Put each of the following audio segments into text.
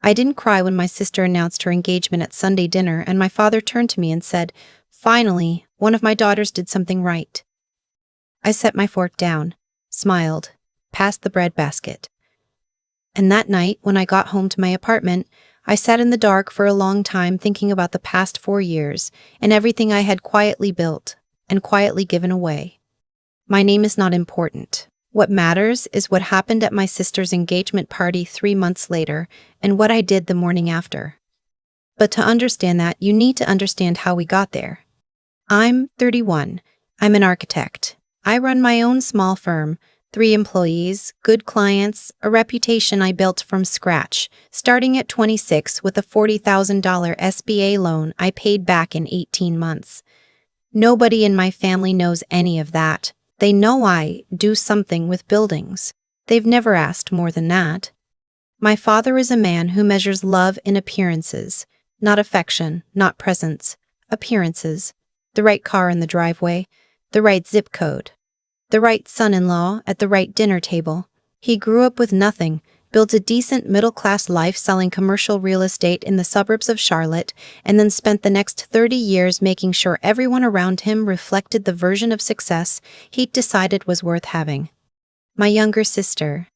I didn't cry when my sister announced her engagement at Sunday dinner, and my father turned to me and said, "Finally, one of my daughters did something right." I set my fork down, smiled, passed the bread basket. And that night, when I got home to my apartment, I sat in the dark for a long time thinking about the past 4 years and everything I had quietly built and quietly given away. My name is not important. What matters is what happened at my sister's engagement party 3 months later and what I did the morning after. But to understand that, you need to understand how we got there. I'm 31. I'm an architect. I run my own small firm, 3 employees, good clients, a reputation I built from scratch, starting at 26 with a $40,000 SBA loan I paid back in 18 months. Nobody in my family knows any of that. They know I do something with buildings. They've never asked more than that. My father is a man who measures love in appearances, not affection, not presence, appearances. The right car in the driveway, the right zip code, the right son-in-law at the right dinner table. He grew up with nothing, built a decent middle-class life selling commercial real estate in the suburbs of Charlotte, and then spent the next 30 years making sure everyone around him reflected the version of success he'd decided was worth having. My younger sister.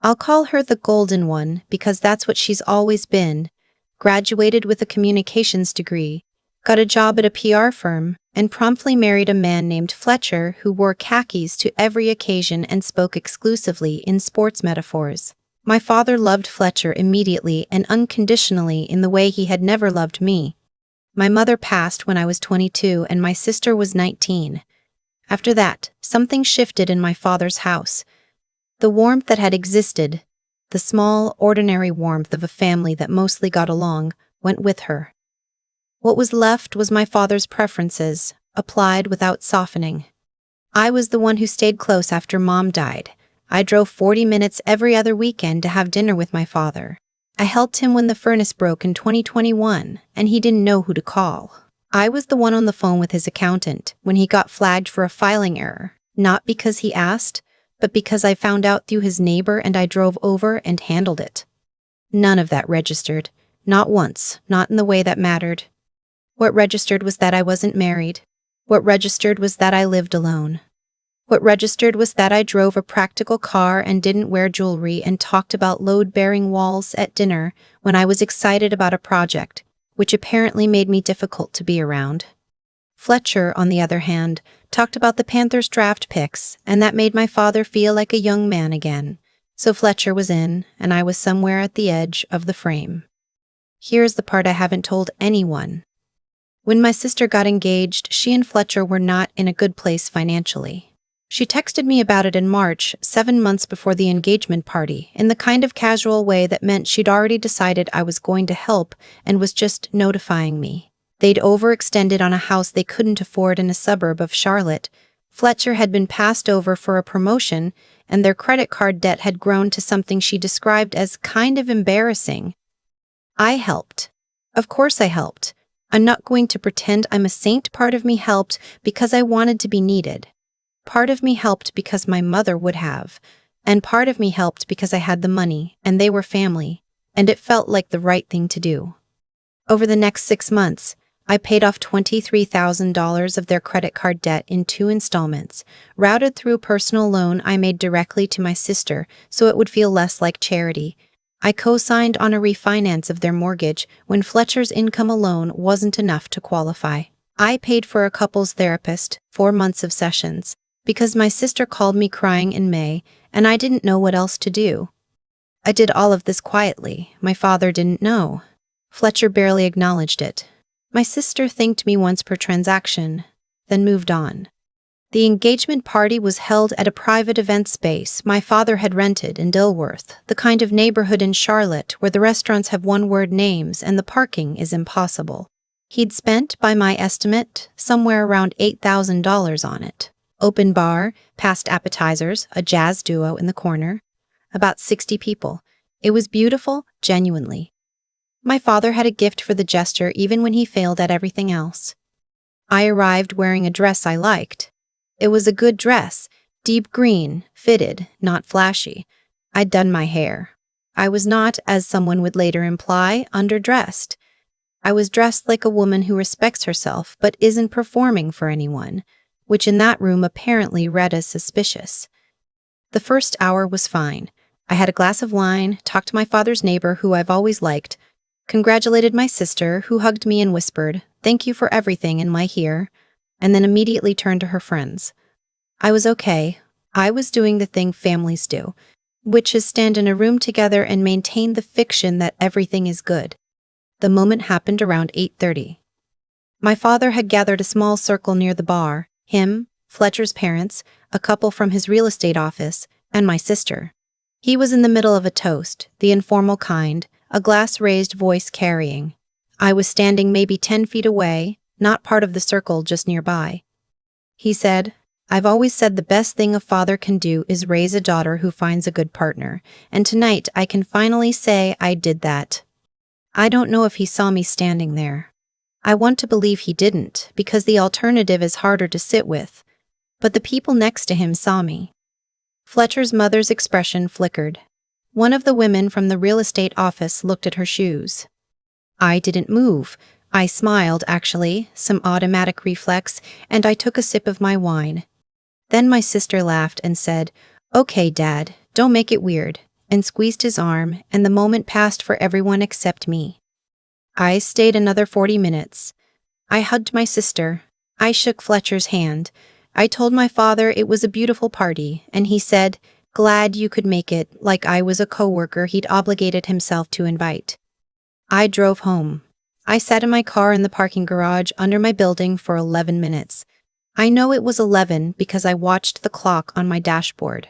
I'll call her the golden one because that's what she's always been. Graduated with a communications degree, got a job at a PR firm, and promptly married a man named Fletcher who wore khakis to every occasion and spoke exclusively in sports metaphors. My father loved Fletcher immediately and unconditionally in the way he had never loved me. My mother passed when I was 22 and my sister was 19. After that, something shifted in my father's house. The warmth that had existed, the small, ordinary warmth of a family that mostly got along, went with her. What was left was my father's preferences, applied without softening. I was the one who stayed close after Mom died. I drove 40 minutes every other weekend to have dinner with my father. I helped him when the furnace broke in 2021, and he didn't know who to call. I was the one on the phone with his accountant when he got flagged for a filing error, not because he asked, but because I found out through his neighbor and I drove over and handled it. None of that registered. Not once, not in the way that mattered. What registered was that I wasn't married. What registered was that I lived alone. What registered was that I drove a practical car and didn't wear jewelry and talked about load-bearing walls at dinner when I was excited about a project, which apparently made me difficult to be around. Fletcher, on the other hand, talked about the Panthers' draft picks, and that made my father feel like a young man again. So Fletcher was in, and I was somewhere at the edge of the frame. Here's the part I haven't told anyone. When my sister got engaged, she and Fletcher were not in a good place financially. She texted me about it in March, 7 months before the engagement party, in the kind of casual way that meant she'd already decided I was going to help and was just notifying me. They'd overextended on a house they couldn't afford in a suburb of Charlotte. Fletcher had been passed over for a promotion, and their credit card debt had grown to something she described as kind of embarrassing. I helped. Of course I helped. I'm not going to pretend I'm a saint. Part of me helped because I wanted to be needed. Part of me helped because my mother would have. And part of me helped because I had the money, and they were family, and it felt like the right thing to do. Over the next 6 months, I paid off $23,000 of their credit card debt in 2 installments, routed through a personal loan I made directly to my sister so it would feel less like charity. I co-signed on a refinance of their mortgage when Fletcher's income alone wasn't enough to qualify. I paid for a couples therapist, 4 months of sessions, because my sister called me crying in May, and I didn't know what else to do. I did all of this quietly. My father didn't know. Fletcher barely acknowledged it. My sister thanked me once per transaction, then moved on. The engagement party was held at a private event space my father had rented in Dilworth, the kind of neighborhood in Charlotte where the restaurants have one-word names and the parking is impossible. He'd spent, by my estimate, somewhere around $8,000 on it. Open bar, past appetizers, a jazz duo in the corner. About 60 people. It was beautiful, genuinely. My father had a gift for the gesture even when he failed at everything else. I arrived wearing a dress I liked. It was a good dress, deep green, fitted, not flashy. I'd done my hair. I was not, as someone would later imply, underdressed. I was dressed like a woman who respects herself but isn't performing for anyone, which in that room apparently read as suspicious. The first hour was fine. I had a glass of wine, talked to my father's neighbor, who I've always liked, congratulated my sister, who hugged me and whispered, "Thank you for everything," in my ear, and then immediately turned to her friends. I was okay. I was doing the thing families do, which is stand in a room together and maintain the fiction that everything is good. The moment happened around 8:30. My father had gathered a small circle near the bar, him, Fletcher's parents, a couple from his real estate office, and my sister. He was in the middle of a toast, the informal kind, a glass-raised voice carrying. I was standing maybe 10 feet away, not part of the circle, just nearby. He said, "I've always said the best thing a father can do is raise a daughter who finds a good partner, and tonight I can finally say I did that." I don't know if he saw me standing there. I want to believe he didn't, because the alternative is harder to sit with. But the people next to him saw me. Fletcher's mother's expression flickered. One of the women from the real estate office looked at her shoes. I didn't move. I smiled, actually, some automatic reflex, and I took a sip of my wine. Then my sister laughed and said, "Okay, Dad, don't make it weird," and squeezed his arm, and the moment passed for everyone except me. I stayed another 40 minutes. I hugged my sister. I shook Fletcher's hand. I told my father it was a beautiful party, and he said, "Glad you could make it," like I was a coworker he'd obligated himself to invite. I drove home. I sat in my car in the parking garage under my building for 11 minutes. I know it was 11 because I watched the clock on my dashboard.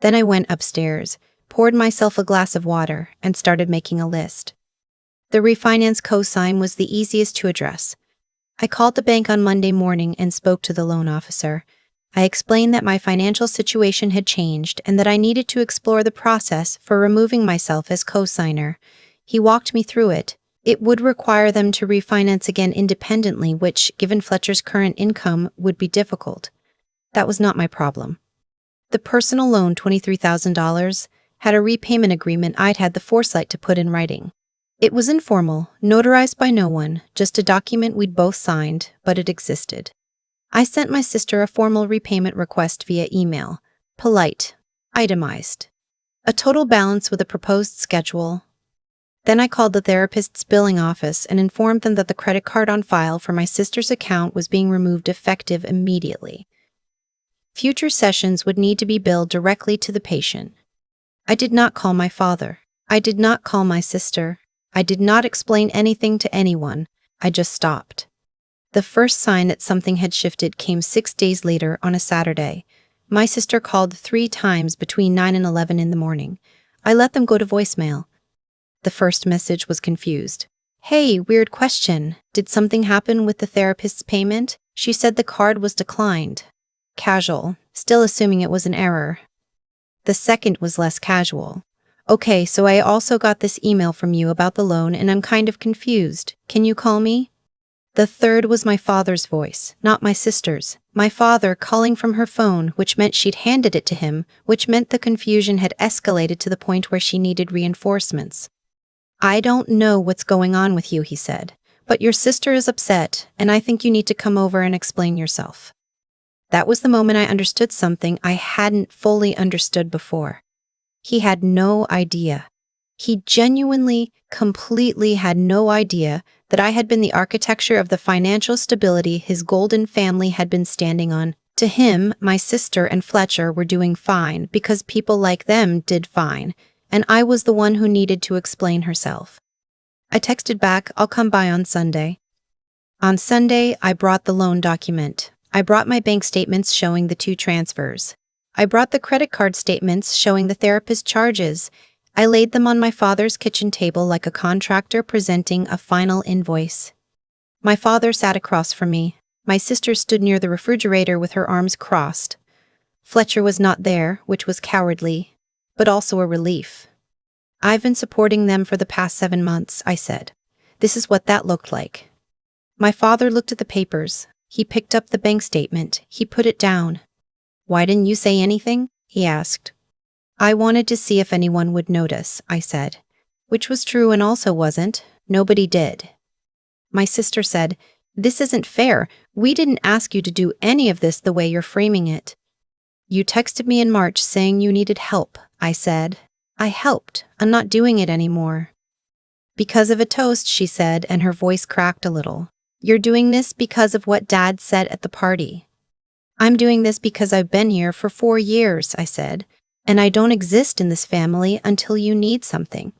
Then I went upstairs, poured myself a glass of water, and started making a list. The refinance cosign was the easiest to address. I called the bank on Monday morning and spoke to the loan officer. I explained that my financial situation had changed and that I needed to explore the process for removing myself as cosigner. He walked me through it. It would require them to refinance again independently, which, given Fletcher's current income, would be difficult. That was not my problem. The personal loan, $23,000, had a repayment agreement I'd had the foresight to put in writing. It was informal, notarized by no one, just a document we'd both signed, but it existed. I sent my sister a formal repayment request via email. Polite, itemized. A total balance with a proposed schedule. Then I called the therapist's billing office and informed them that the credit card on file for my sister's account was being removed effective immediately. Future sessions would need to be billed directly to the patient. I did not call my father. I did not call my sister. I did not explain anything to anyone. I just stopped. The first sign that something had shifted came 6 days later on a Saturday. My sister called 3 times between 9 and 11 in the morning. I let them go to voicemail. The first message was confused. "Hey, weird question. Did something happen with the therapist's payment? She said the card was declined." Casual, still assuming it was an error. The second was less casual. "Okay, so I also got this email from you about the loan and I'm kind of confused. Can you call me?" The third was my father's voice, not my sister's. My father calling from her phone, which meant she'd handed it to him, which meant the confusion had escalated to the point where she needed reinforcements. "I don't know what's going on with you," he said, "but your sister is upset, and I think you need to come over and explain yourself." That was the moment I understood something I hadn't fully understood before. He had no idea. He genuinely, completely had no idea that I had been the architecture of the financial stability his golden family had been standing on. To him, my sister and Fletcher were doing fine because people like them did fine, and I was the one who needed to explain herself. I texted back, "I'll come by on Sunday." On Sunday, I brought the loan document. I brought my bank statements showing the 2 transfers. I brought the credit card statements showing the therapist charges. I laid them on my father's kitchen table like a contractor presenting a final invoice. My father sat across from me. My sister stood near the refrigerator with her arms crossed. Fletcher was not there, which was cowardly, but also a relief. "I've been supporting them for the past 7 months, I said. "This is what that looked like." My father looked at the papers. He picked up the bank statement. He put it down. "Why didn't you say anything?" he asked. I wanted to see if anyone would notice, I said. Which was true and also wasn't. Nobody did. My sister said, "This isn't fair. We didn't ask you to do any of this the way you're framing it." "You texted me in March saying you needed help," I said. "I helped. I'm not doing it anymore." "Because of a toast," she said, and her voice cracked a little. "You're doing this because of what Dad said at the party." "I'm doing this because I've been here for 4 years," I said, "and I don't exist in this family until you need something."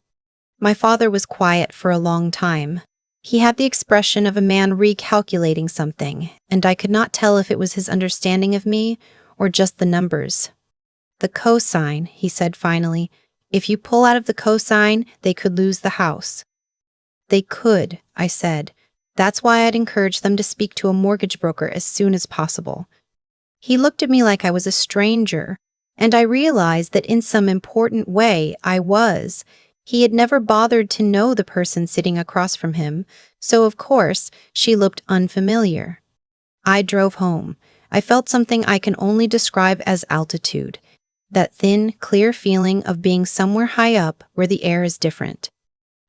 My father was quiet for a long time. He had the expression of a man recalculating something, and I could not tell if it was his understanding of me or just the numbers. "The cosign," he said finally. "If you pull out of the cosign, they could lose the house." "They could," I said. "That's why I'd encourage them to speak to a mortgage broker as soon as possible." He looked at me like I was a stranger, and I realized that in some important way I was. He had never bothered to know the person sitting across from him, so of course she looked unfamiliar. I drove home. I felt something I can only describe as altitude, that thin, clear feeling of being somewhere high up where the air is different.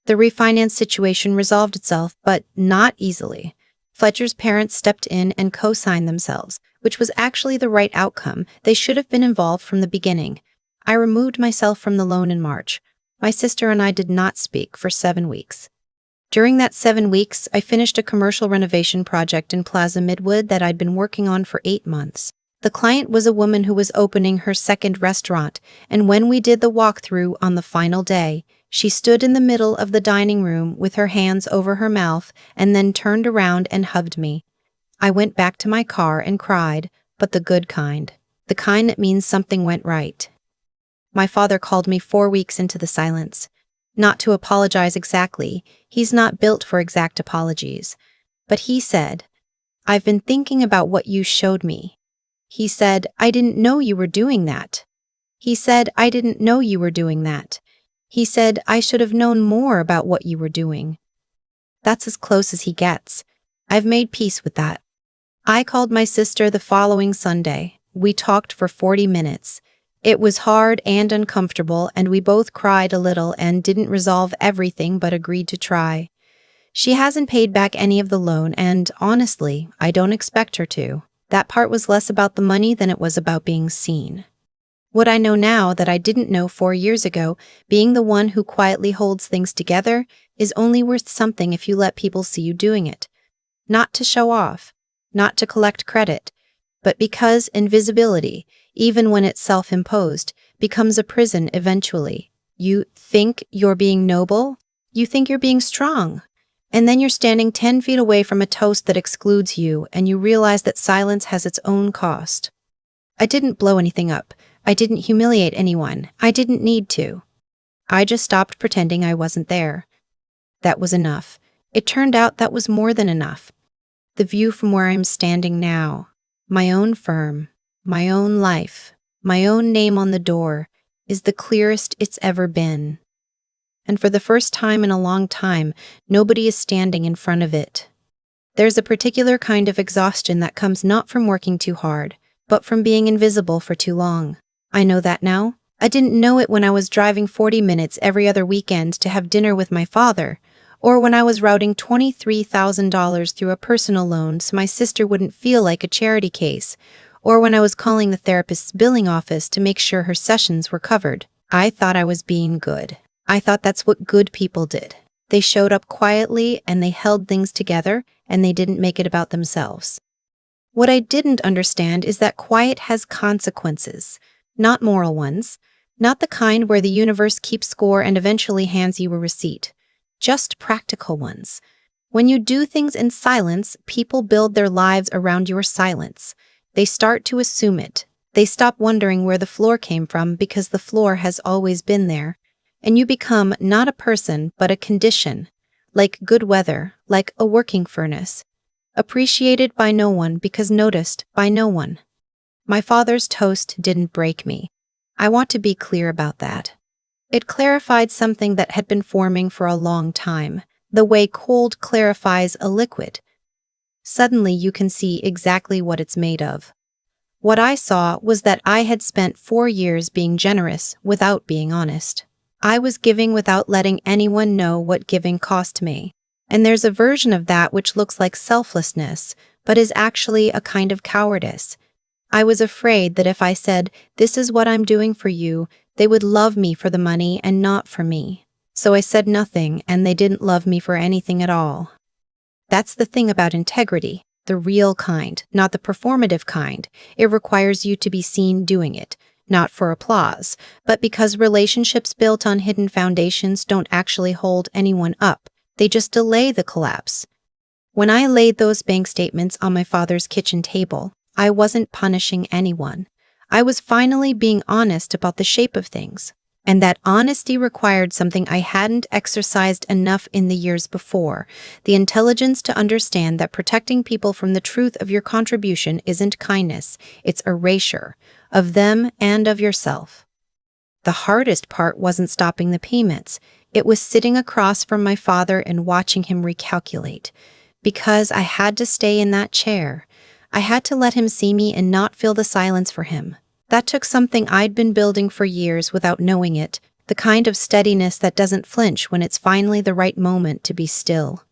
The refinance situation resolved itself, but not easily. Fletcher's parents stepped in and co-signed themselves, which was actually the right outcome. They should have been involved from the beginning. I removed myself from the loan in March. My sister and I did not speak for 7 weeks. During that 7 weeks, I finished a commercial renovation project in Plaza Midwood that I'd been working on for 8 months. The client was a woman who was opening her second restaurant, and when we did the walkthrough on the final day, she stood in the middle of the dining room with her hands over her mouth and then turned around and hugged me. I went back to my car and cried, but the good kind. The kind that means something went right. My father called me 4 weeks into the silence. Not to apologize exactly, he's not built for exact apologies. But he said, "I've been thinking about what you showed me." He said, "I didn't know you were doing that." He said, "I didn't know you were doing that." He said, "I should have known more about what you were doing." That's as close as he gets. I've made peace with that. I called my sister the following Sunday. We talked for 40 minutes. It was hard and uncomfortable, and we both cried a little and didn't resolve everything but agreed to try. She hasn't paid back any of the loan, and honestly, I don't expect her to. That part was less about the money than it was about being seen. What I know now that I didn't know 4 years ago, being the one who quietly holds things together, is only worth something if you let people see you doing it. Not to show off, not to collect credit, but because invisibility, even when it's self-imposed, becomes a prison eventually. You think you're being noble, you think you're being strong, and then you're standing 10 feet away from a toast that excludes you, and you realize that silence has its own cost. I didn't blow anything up. I didn't humiliate anyone. I didn't need to. I just stopped pretending I wasn't there. That was enough. It turned out that was more than enough. The view from where I'm standing now, my own firm, my own life, my own name on the door, is the clearest it's ever been. And for the first time in a long time, nobody is standing in front of it. There's a particular kind of exhaustion that comes not from working too hard, but from being invisible for too long. I know that now. I didn't know it when I was driving 40 minutes every other weekend to have dinner with my father, or when I was routing $23,000 through a personal loan so my sister wouldn't feel like a charity case, or when I was calling the therapist's billing office to make sure her sessions were covered. I thought I was being good. I thought that's what good people did. They showed up quietly and they held things together and they didn't make it about themselves. What I didn't understand is that quiet has consequences, not moral ones, not the kind where the universe keeps score and eventually hands you a receipt, just practical ones. When you do things in silence, people build their lives around your silence. They start to assume it. They stop wondering where the floor came from because the floor has always been there. And you become not a person, but a condition, like good weather, like a working furnace, appreciated by no one because noticed by no one. My father's toast didn't break me. I want to be clear about that. It clarified something that had been forming for a long time, the way cold clarifies a liquid. Suddenly you can see exactly what it's made of. What I saw was that I had spent 4 years being generous without being honest. I was giving without letting anyone know what giving cost me. And there's a version of that which looks like selflessness, but is actually a kind of cowardice. I was afraid that if I said, "This is what I'm doing for you," they would love me for the money and not for me. So I said nothing, and they didn't love me for anything at all. That's the thing about integrity, the real kind, not the performative kind. It requires you to be seen doing it, not for applause, but because relationships built on hidden foundations don't actually hold anyone up. They just delay the collapse. When I laid those bank statements on my father's kitchen table, I wasn't punishing anyone. I was finally being honest about the shape of things. And that honesty required something I hadn't exercised enough in the years before, the intelligence to understand that protecting people from the truth of your contribution isn't kindness, it's erasure, of them and of yourself. The hardest part wasn't stopping the payments. It was sitting across from my father and watching him recalculate. Because I had to stay in that chair. I had to let him see me and not feel the silence for him. That took something I'd been building for years without knowing it, the kind of steadiness that doesn't flinch when it's finally the right moment to be still.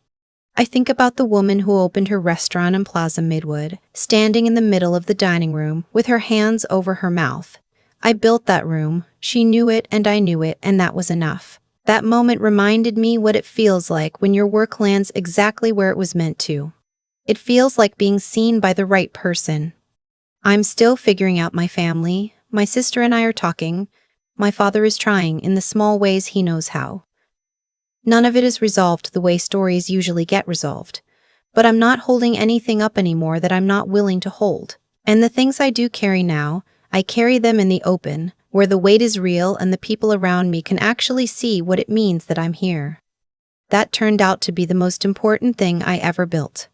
I think about the woman who opened her restaurant in Plaza Midwood, standing in the middle of the dining room with her hands over her mouth. I built that room, she knew it and I knew it, and that was enough. That moment reminded me what it feels like when your work lands exactly where it was meant to. It feels like being seen by the right person. I'm still figuring out my family. My sister and I are talking. My father is trying in the small ways he knows how. None of it is resolved the way stories usually get resolved. But I'm not holding anything up anymore that I'm not willing to hold. And the things I do carry now, I carry them in the open, where the weight is real and the people around me can actually see what it means that I'm here. That turned out to be the most important thing I ever built.